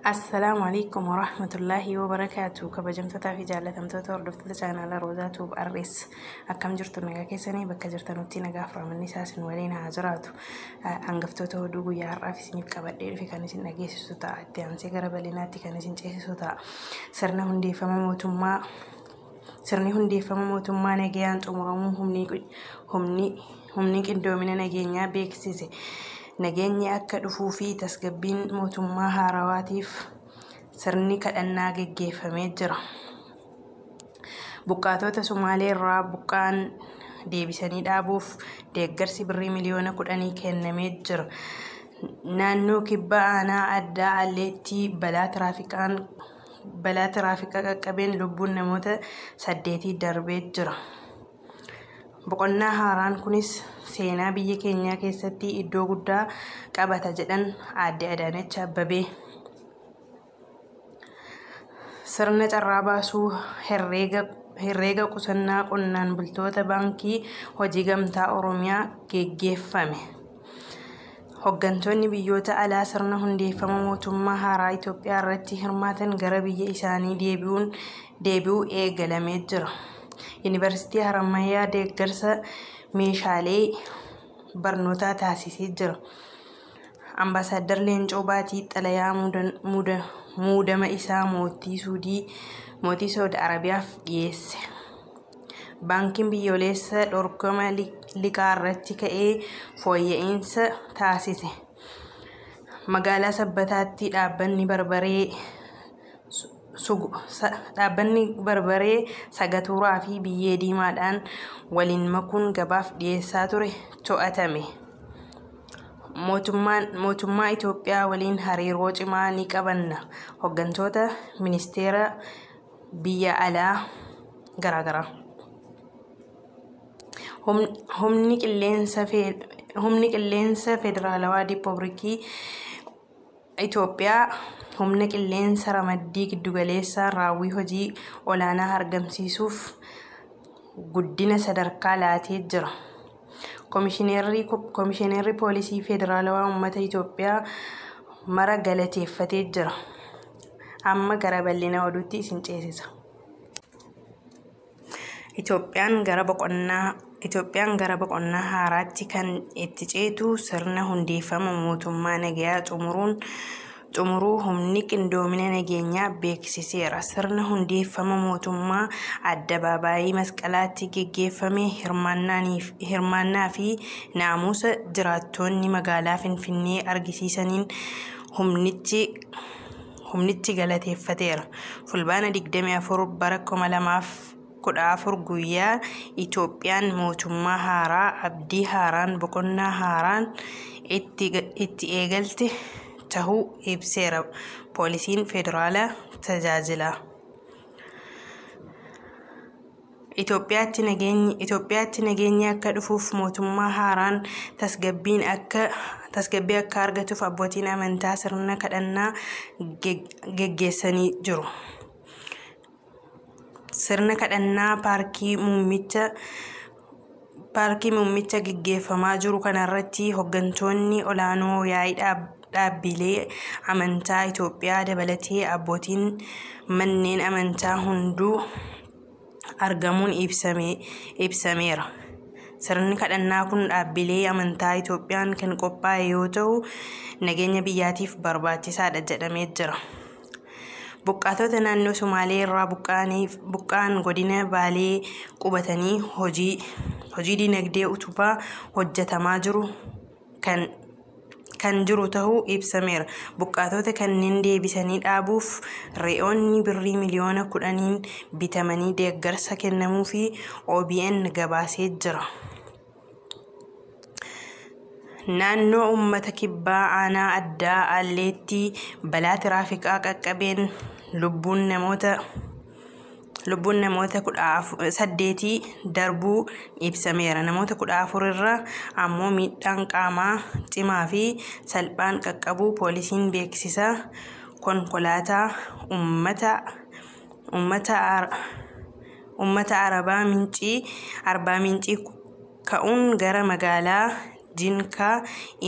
السلام عليكم ورحمة الله وبركاته. كبجمتتا في جالتمتتا وردفتتا channel روزاتو بأرس أكم جرتو نجا كيسني بك جرتو نوتي نجا فرام النساس ولين هاجراتو أنقفتو دوغو يا رافي سنيب كبدير في كنيسة نجيس سوتا تيانسي غربليناتي كنيسة جيس سوتا سرنا هندي فما موتوما sirni hundeeffama mootummaa nagayaan xumuramuun humni qindoomina nageenyaa beeksise. Nageenyi akka dhufuu fi tasgabbiin mootummaa haarawaatiif sirni kadhannaa gaggeeffamee jira. Buqqaatota Sumaalee irraa buqqaan deebisanii dhaabuuf deeggarsi birrii miliyoona 10 kennamee jira. Naannoo kibba aanaa addaa Alleettii balaa tiraafikaa qaqqabeen lubbuun namoota 8 darbee jira. Boqonnaa haaraan kunis seenaa biyya keenyaa keessatti iddoo guddaa qabata jedhan Aadde Adaanech Abeebee. Sirna carraa baasuu herreega qusannaa qonnaan bultoota baankii hojii gamtaa Oromiyaa geggeeffame. Hooggantoonni biyyoota alaa sirna hundeeffama mootummaa haaraa Itoophiyaa irratti hirmaatan gara biyya isaanii deebi'uu eegalamee jira. Yuunivarsiitii Harammayyaa deeggarsa meeshaalee barnootaa taasisee jira. Ambaasaadder Leencoo Baatii xalayaa muudama isaa mootii Saudi Arabiyaaf dhiyeesse. Baankiin biyyoolessaa dorgoma liqaa irratti ka'ee fooyya'insa taasise. Magaalaa Sabbataatti dhaabbanni barbaree sagatuuraa fi biyyee diimaadhaan waliin makuun gabaaf dhiyeessaa ture to'atame. Mootummaa Itoophiyaa waliin hariiroo cimaa ni qabanna. Hooggantoota ministeera biyya alaa garaagaraa. Humni qilleensa federaalawaa Riippaabilikii Itoophiyaa humna qilleensa ramaddii giddugaleessaa raawwii hojii olaanaa argamsiisuuf guddina sadarkaa laatee jira. Komishineerri poolisii federaalawaa uummata Itoophiyaa mara galateeffatee jira. Amma gara bal'ina oduutti isin ceesisa. Itoophiyaan gara boqonnaa haaraatti kan itti ceetu sirna hundeeffama mootummaa nagayaa xumuruu humni qindoomina nageenyaa beeksiseera. Sirna hundeeffama mootummaa addabaabaayii masqalaatti gaggeeffame hirmaannaa fi naamusa jiraattonni magaalaa Finfinnee argisiisaniin humnichi galateeffateera. Fulbaana 24 bara 2014 guyyaa Itoophiyaan mootummaa haaraa abdii haaraan boqonnaa haaraan itti eegalte tahuu ibseera. Poolisiin federaalaa tajaajila. Itoophiyaatti nageenyi akka dhufuuf mootummaa haaraan tasgabbii akka argatuuf abbootiin amantaa sirna kadhannaa gaggeessanii jiru. Sirna kadhannaa paarkii muummicha gaggeeffamaa jiru kanarratti hooggantoonni olaanoo yaa'ii dhaabbilee amantaa Itoophiyaa dabalatee abbootiin manneen amantaa hunduu argamuun ibsameera. Sirni kadhannaa kun dhaabbilee amantaa Itoophiyaan kan qophaa'e yoo ta'u nageenya biyyaatiif barbaachisaadha jedhamee jira. Buqqaatota naannoo Sumaalee irraa buqqaan godina Baalee qubatanii hojii dinagdee utubaa hojjetamaa jiru kan jiru tahuu ibsameera. Buqqaatota kanneen deebisanii dhaabuuf re'oonni birrii miliyoona 10 bitamanii deeggarsa kennamuu fi OBN gabaasee jira. Naannoo uummata kibbaa aanaa addaa Alleettii balaa tiraafikaa qaqqabeen lubbuun namoota 8 darbuu ibsameera. Namoota 14 irra ammoo miidhaan qaamaa cimaa fi salphaan qaqqabuu poolisiin beeksisa. Konkolaataa uummata Arbaa Mincii ka'uun gara magaalaa jinkaa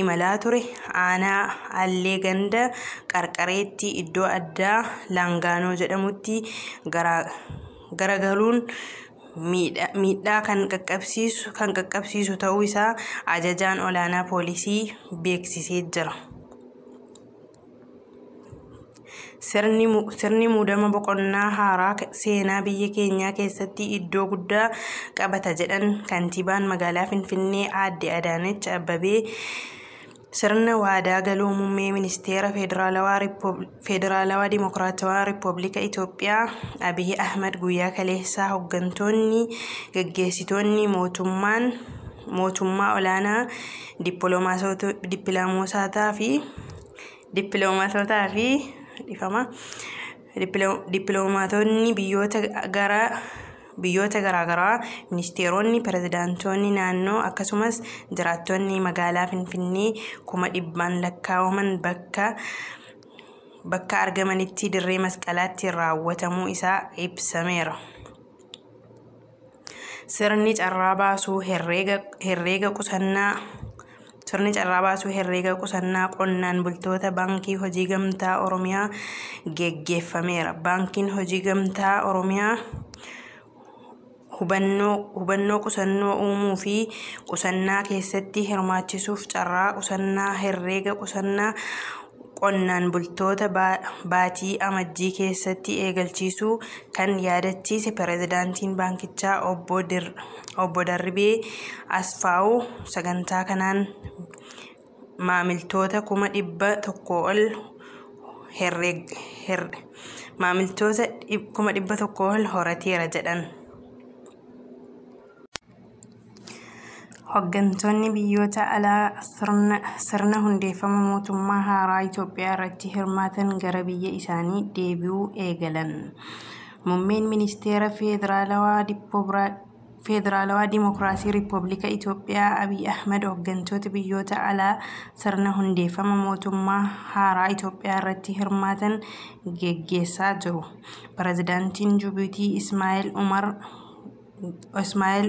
imalaa ture aanaa Allee ganda qarqareetti iddoo addaa Laangaanoo jedhamutti garagaluun miidhaa kan qaqqabsiisu ta'uu isaa ajajaan olaanaa poolisii beeksisee jira. Sirni muudama boqonnaa haaraa seenaa biyya keenyaa keessatti iddoo guddaa qabata jedhan kantiibaan magaalaa Finfinnee Aadde Adaanech Abeebee sirna waadaa galuu muummee ministeera Federaalawaa Dimokiraatawaa Rippaabilika Itoophiyaa Abiy Ahmed guyyaa kaleessaa hooggantoonni gaggeessitoonni mootummaa olaanaa dippiloomaatonni biyyoota garaagaraa ministeeronni pirezidaantoonni naannoo akkasumas jiraattonni magaalaa Finfinnee 100,000 lakkaa'aman bakka argamanitti dirree masqalaatti raawwatamuu isaa ibsameera. Sirni carraa baasuu herreega qusannaa qonnaan bultoota Baankii Hojii Gamtaa Oromiyaa geggeeffameera. Baankiin Hojii Gamtaa Oromiyaa hubannoo qusannoo uumuu fi qusannaa keessatti hirmaachisuuf carraa qusannaa herreega qusannaa qonnaan bultoota baatii amajjii keessatti eegalchiisuu kan yaadachiise pirezidaantiin baankichaa obbo Dirribii Asfaw sagantaa kanaan maamiltoota 100,000 ol horateera jedhan. Hooggantoonni biyyoota alaa sirna hundeeffama mootummaa haaraa Itoophiyaa irratti hirmaatan gara biyya isaanii deebi'uu eegalan. Muummeen ministeera Federaalawaa Dimokiraasii Rippaabilika Itoophiyaa Abiy Ahmed hooggantoota biyyoota alaa sirna hundeeffama mootummaa haaraa Itoophiyaa irratti hirmaatan geggeessaa jiru. Pirezidaantiin Jibuutii Ismaa'eel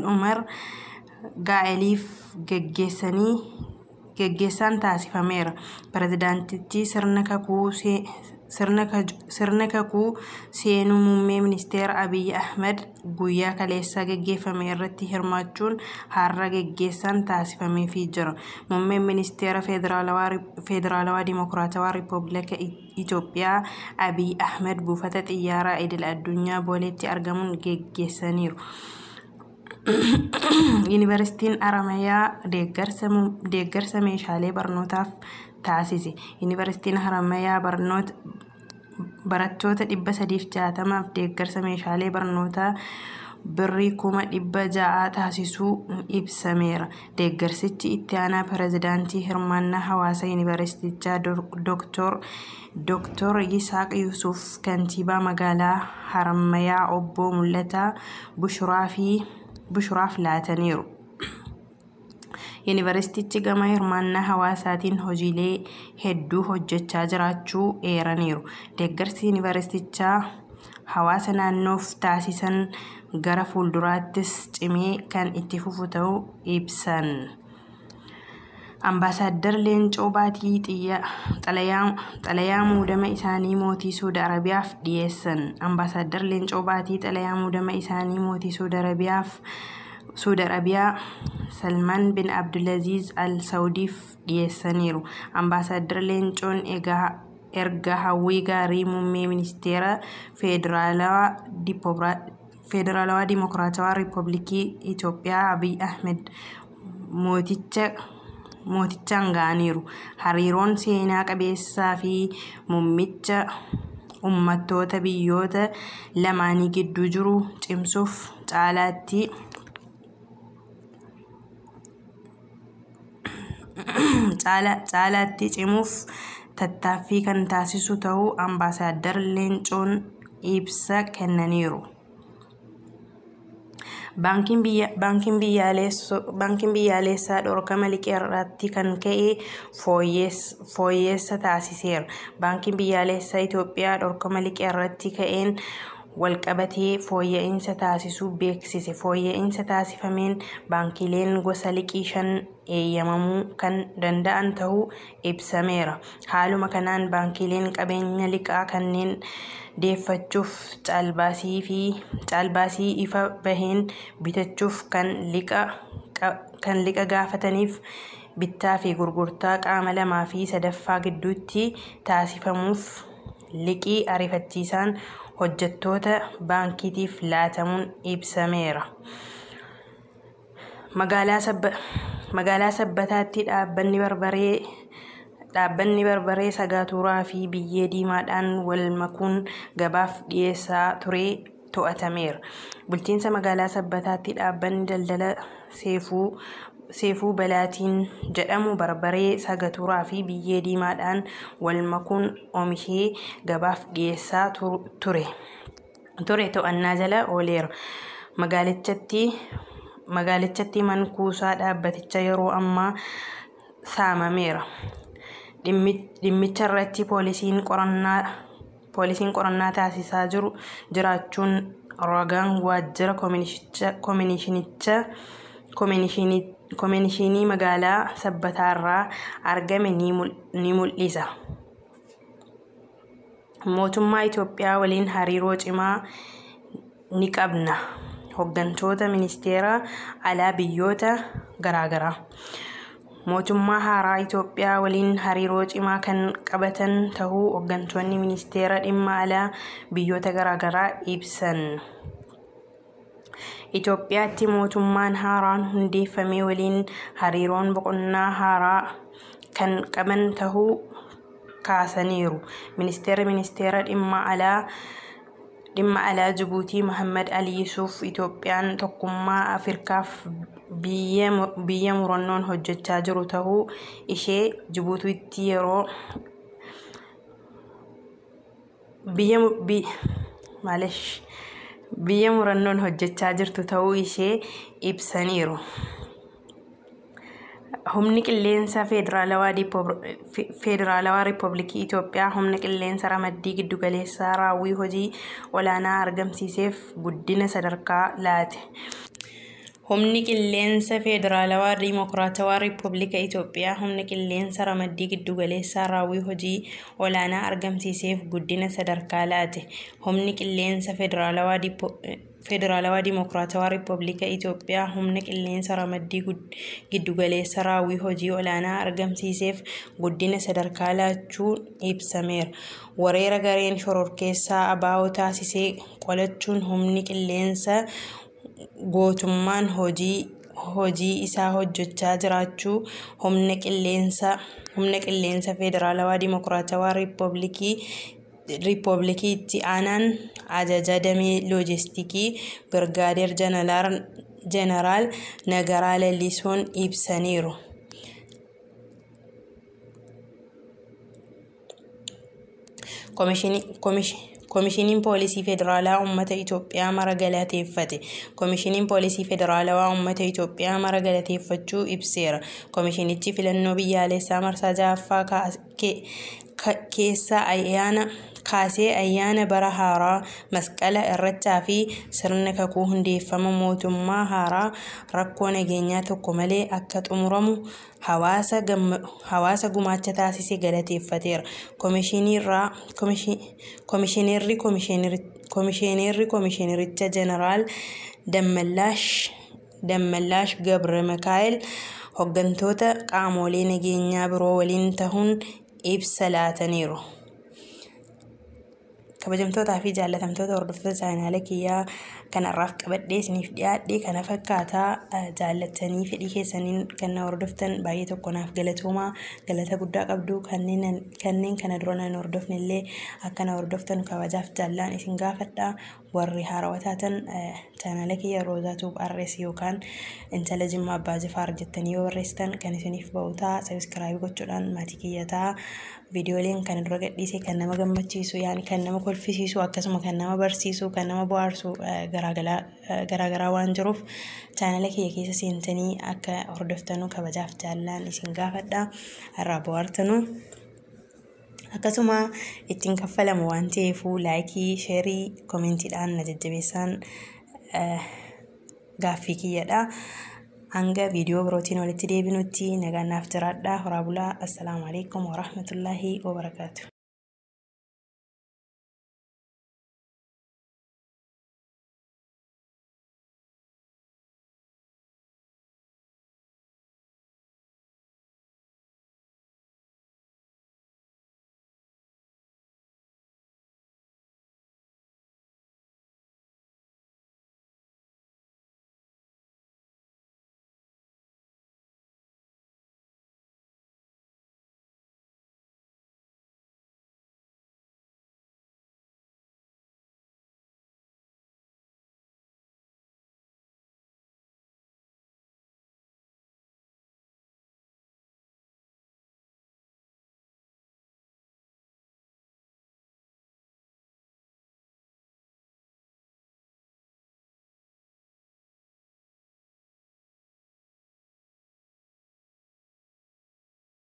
Umar Gaa'eliif geggeessaan taasifameera. Pirezidaantichi sirna kakuu seenuu muummee ministeera Abiy Ahmed guyyaa kaleessaa geggeeffame irratti hirmaachuun har'a geggeessaan taasifameefii jira. Muummeen ministeera Federaalawaa Dimokiraatawaa Rippaabilika Itoophiyaa Abiy Ahmed buufata xiyyaaraa idil addunyaa Booleetti argamuun geggeessaniiru. Yuunivarsiitiin Harammayyaa deeggarsa meeshaalee barnootaaf taasise. Yuunivarsiitiin Harammayyaa barattoota 360 deeggarsa meeshaalee barnootaa birrii 600,000 taasisuu ibsameera. Deeggarsichi itti aanaa pirezidaantii hirmaannaa hawaasa yuunivarsiitichaa Dr. Yisaaq Yusuf, kantiibaa magaalaa Harammayyaa obbo Mul'ataa Bushuraaf laataniiru. Yuunivarsiitichi gama hirmaannaa hawaasaatiin hojiilee hedduu hojjechaa jiraachuu eeraniiru. Deeggarsi yuunivarsiitichaa hawaasa naannoof taasisan gara fuulduraattis cimee kan itti fufu ta'uu ibsan. Ambaasaadder Leencoo Baatii xalayaa muudama isaanii mootii Suudi Arabiyaaf dhiyeessan. Ambaasaadder Leencoo Baatii xalayaa muudama isaanii mootii Suudi Arabiyaa Salmaan bin Abdulaziz Al Saudiif dhiyeessaniiru. Ambaasaadder Leencoon erga hawwii gaarii muummee ministeera Federaalawaa Dimokiraatawaa Rippaabilikii Itoophiyaa Abiy Ahmed mootichaan ga'aniiru. Hariiroon seenaa qabeessaa fi muummicha uummattoota biyyoota lamaanii gidduu jiru cimsuuf caalaatti cimuuf tattaaffii kan taasisu ta'uu ambaasaadder Leencoon ibsa kennaniiru. Baankiin biyyaalessaa dhorkama liqii irratti kan ka'e fooyyessa taasiseera. Baankiin biyyaalessaa Itoophiyaa dhorkama liqii irratti ka'een walqabatee fooyya'insa taasisuu beeksise. Fooyya'insa taasifameen baankileen gosa liqii 5 eeyyamamuu kan danda'an ta'uu ibsameera. Haaluma kanaan baankileen qabeenya liqaa kanneen deeffachuuf caalbaasii ifa baheen bitachuuf kan liqa gaafataniif bittaa fi gurgurtaa qaama 2 fi 3ffaa gidduutti taasifamuuf liqii ariifachiisaan hojjettoota baankiitiif laatamuun ibsameera. Magaalaa Sabbataatti dhaabbanni barbaree Sagaaturaa fi Biyyee Diimaadhaan wal makuun gabaaf dhiyeessaa ture to'atameera. Bulchiinsa magaalaa Sabbataatti dhaabbanni daldala Seefuu Balaatiin jedhamu barbaree Sagaaturaa fi Biyyee Diimaadhaan wal makuun oomishee gabaaf dhiyeessaa ture to'annaa jala ooleera. Magaalichatti mankuusaa dhaabbatichaa yeroo ammaa saamameera. Dhimmicha irratti poolisiin qorannaa taasisaa jiraachuun ragaan waajjira koominikeeshinii magaalaa Sabbataarraa argame ni mul'isa. Mootummaa Itoophiyaa waliin hariiroo cimaa ni qabna. Hooggantoota ministeera alaa biyyoota garaagaraa. Mootummaa haaraa Itoophiyaa waliin hariiroo cimaa kan qabatan ta'uu hooggantoonni ministeera dhimma alaa biyyoota garaagaraa ibsan. Itoophiyaatti mootummaan haaraan hundeeffame waliin hariiroon boqonnaa haaraa kan qaban ta'uu kaasaniiru. Ministeera dhimma alaa Jibuutii Mohammad Ali Yusuf Itoophiyaan tokkummaa Afrikaaf biyya murannoon hojjechaa jiru ta'uu ishee Jibuutiitti yeroo biyya murannoon hojjechaa jirtu ta'uu ishee ibsaniiru. Humni qilleensa Federaalawaa Riippaabilikii Itoophiyaa humna qilleensa ramaddii giddugaleessaa raawwii hojii olaanaa argamsiiseef guddina sadarkaa laate. Humni qilleensa Federaalawaa Dimokiraatawaa Riippaabilika Itoophiyaa humna qilleensa ramaddii giddugaleessaa raawwii hojii olaanaa argamsiiseef guddina sadarkaa laate. Humni qilleensa Federaalawaa Dimokiraatawaa Riippaabilika Itoophiyaa humna qilleensa ramaddii giddugaleessaa raawwii hojii olaanaa argamsiiseef guddina sadarkaa laachuun ibsameera. Weerara gareen shororkeessaa ABO taasisee qolachuun humni qilleensa gootummaan hojii isaa hojjechaa jiraachuu humna qilleensa Federaalawaa Dimokiraatawaa Riippaabilikiitti aanaan ajajaa damee loojistiikii Birgaadeer Jeneraal Nagaraa Lallisoon ibsaniiru. Koomishiniin Poolisii Federaalaa Uummata Itoophiyaa mara galateeffate. Koomishiniin Poolisii Federaalawaa Uummata Itoophiyaa mara galateeffachuu ibseera. Koomishinichi filannoo biyyaalessaa marsaa 6ffaa kaasee ayyaana bara haaraa masqala irreechaa fi sirna kakuu hundeeffama mootummaa haaraa rakkoo nageenyaa tokko malee akka xumuramu hawaasa gumaacha taasise galateeffateera. Koomishinericha Jeneraal Dammallaash Gabra Mikaa'el hooggantoota qaamolee nageenyaa biroo waliin ta'uun ibsa laataniiru. Kabajamtootaa fi jaallatamtoota hordoftoota chaanaalii kiyyaa kanarraaf qabadhee isiniif dhiyaadhe kana fakkaataa jaallattanii fedhii keessaniin kan hordoftan baay'ee tokko naaf galatoomaa galata guddaa qabdu kanneen kana dura nan hordofne illee akka na hordoftan kabajaaf jaallaan isin gaafadha. Warri haarawaa taatan chaanaalii kiyya Roozaa Tuub RS yookaan intala Jimmaa Abbaa Jifaar jettanii yoo barreessitan kan isiniif ba'u ta'a. Sabiskiraayib gochuudhaan maatii kiyya ta'a. Viidiyooleen kana dura gadhiise kan nama gammachiisu yaani kan nama kolfisiisu akkasuma kan nama barsiisu kan nama bohaarsu garaagaraa waan jiruuf chaanaalii kiyya keessa seentanii akka hordoftanuu kabajaaf jaallaan isin gaafadha. Irraa bohaartanuu akkasuma ittiin kaffalamu waan ta'eefuu laayikii sheerii koomentiidhaan na jajjabeessan gaaffii kiyyadha. hanga viidiyoo birootiin walitti deebinutti nagaan naaf jiraadhaa. horaa bulaa. assalaamu alaykum wa rahmatullaahi wa barakaatuh.